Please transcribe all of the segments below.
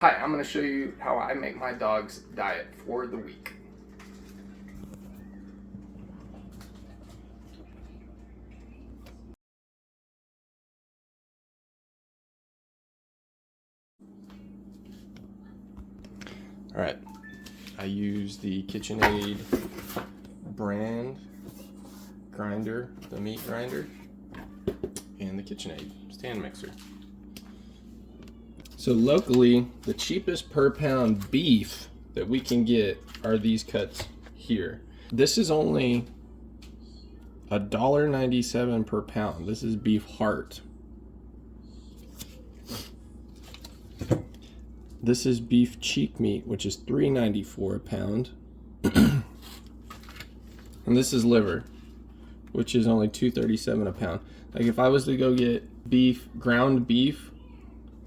Hi, I'm going to show you how I make my dog's diet for the week. Alright, I use the KitchenAid brand grinder, the meat grinder, and the KitchenAid stand mixer. So locally, the cheapest per pound beef that we can get are these cuts here. This is only $1.97 per pound. This is beef heart. This is beef cheek meat, which is $3.94 a pound. And this is liver, which is only $2.37 a pound. Like if I was to go get beef, ground beef,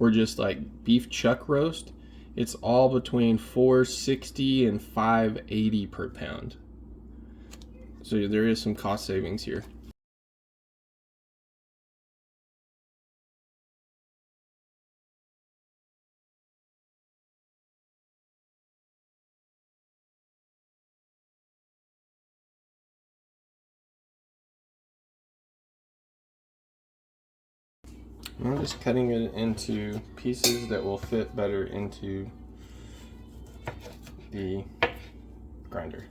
or just like beef chuck roast, it's all between $4.60 and $5.80 per pound. So there is some cost savings here. I'm just cutting it into pieces that will fit better into the grinder.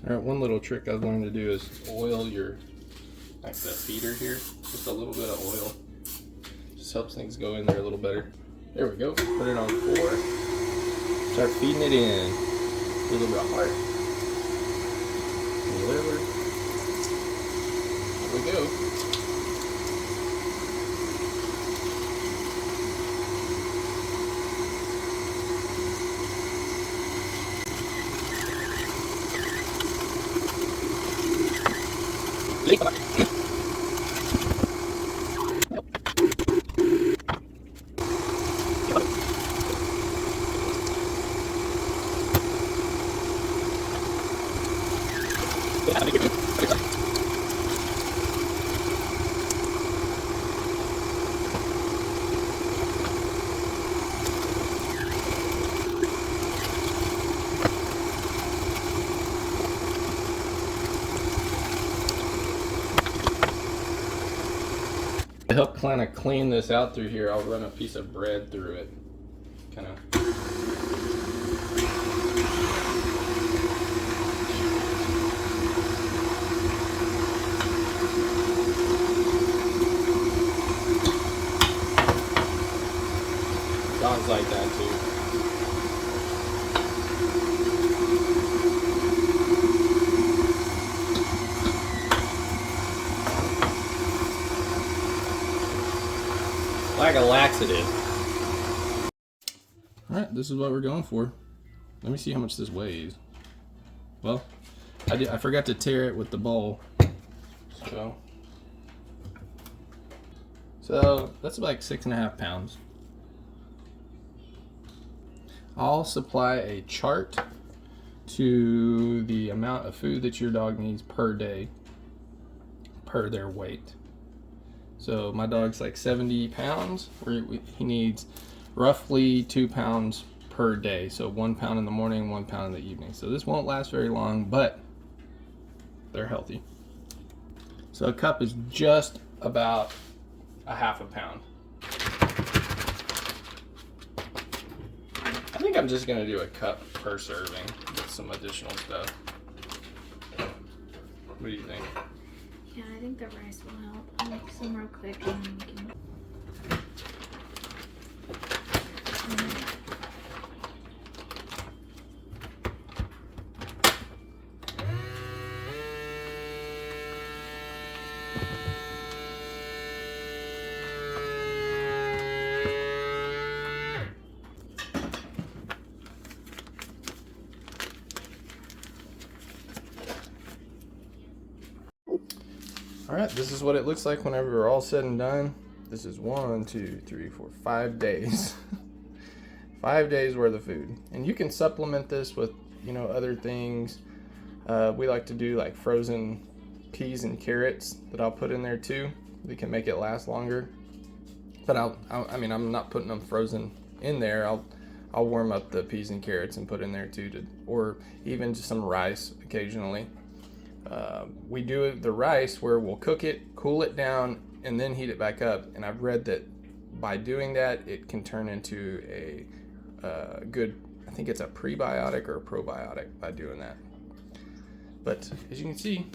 Alright, one little trick I've learned to do is oil your, like the feeder here, just a little bit of oil. Just helps things go in there a little better. There we go, put it on 4. Start feeding it in. A little bit of heart. And liver. There we go. To help kind of clean this out through here, I'll run a piece of bread through it. Kind of. Dogs like that too. Like a laxative. Alright, this is what we're going for. Let me see how much this weighs. Well, I forgot to tear it with the bowl. So that's like 6.5 pounds. I'll supply a chart to the amount of food that your dog needs per day, per their weight. So my dog's like 70 pounds. He needs roughly 2 pounds per day. So 1 pound in the morning, 1 pound in the evening. So this won't last very long, but they're healthy. So a cup is just about a half a pound. I think I'm just gonna do a cup per serving with some additional stuff. What do you think? Yeah, I think the rice will help. I'll make some real quick and then we can... All right, this is what it looks like whenever we're all said and done. This is 1, 2, 3, 4, 5 days. 5 days worth of food. And you can supplement this with, other things. We like to do like frozen peas and carrots that I'll put in there too. We can make it last longer. But I'm not putting them frozen in there. I'll warm up the peas and carrots and put in there too, or even just some rice occasionally. We do the rice where we'll cook it, cool it down, and then heat it back up. And I've read that by doing that, it can turn into a good, I think it's a prebiotic or a probiotic by doing that. But as you can see,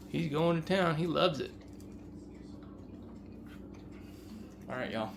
he's going to town. He loves it. All right, y'all.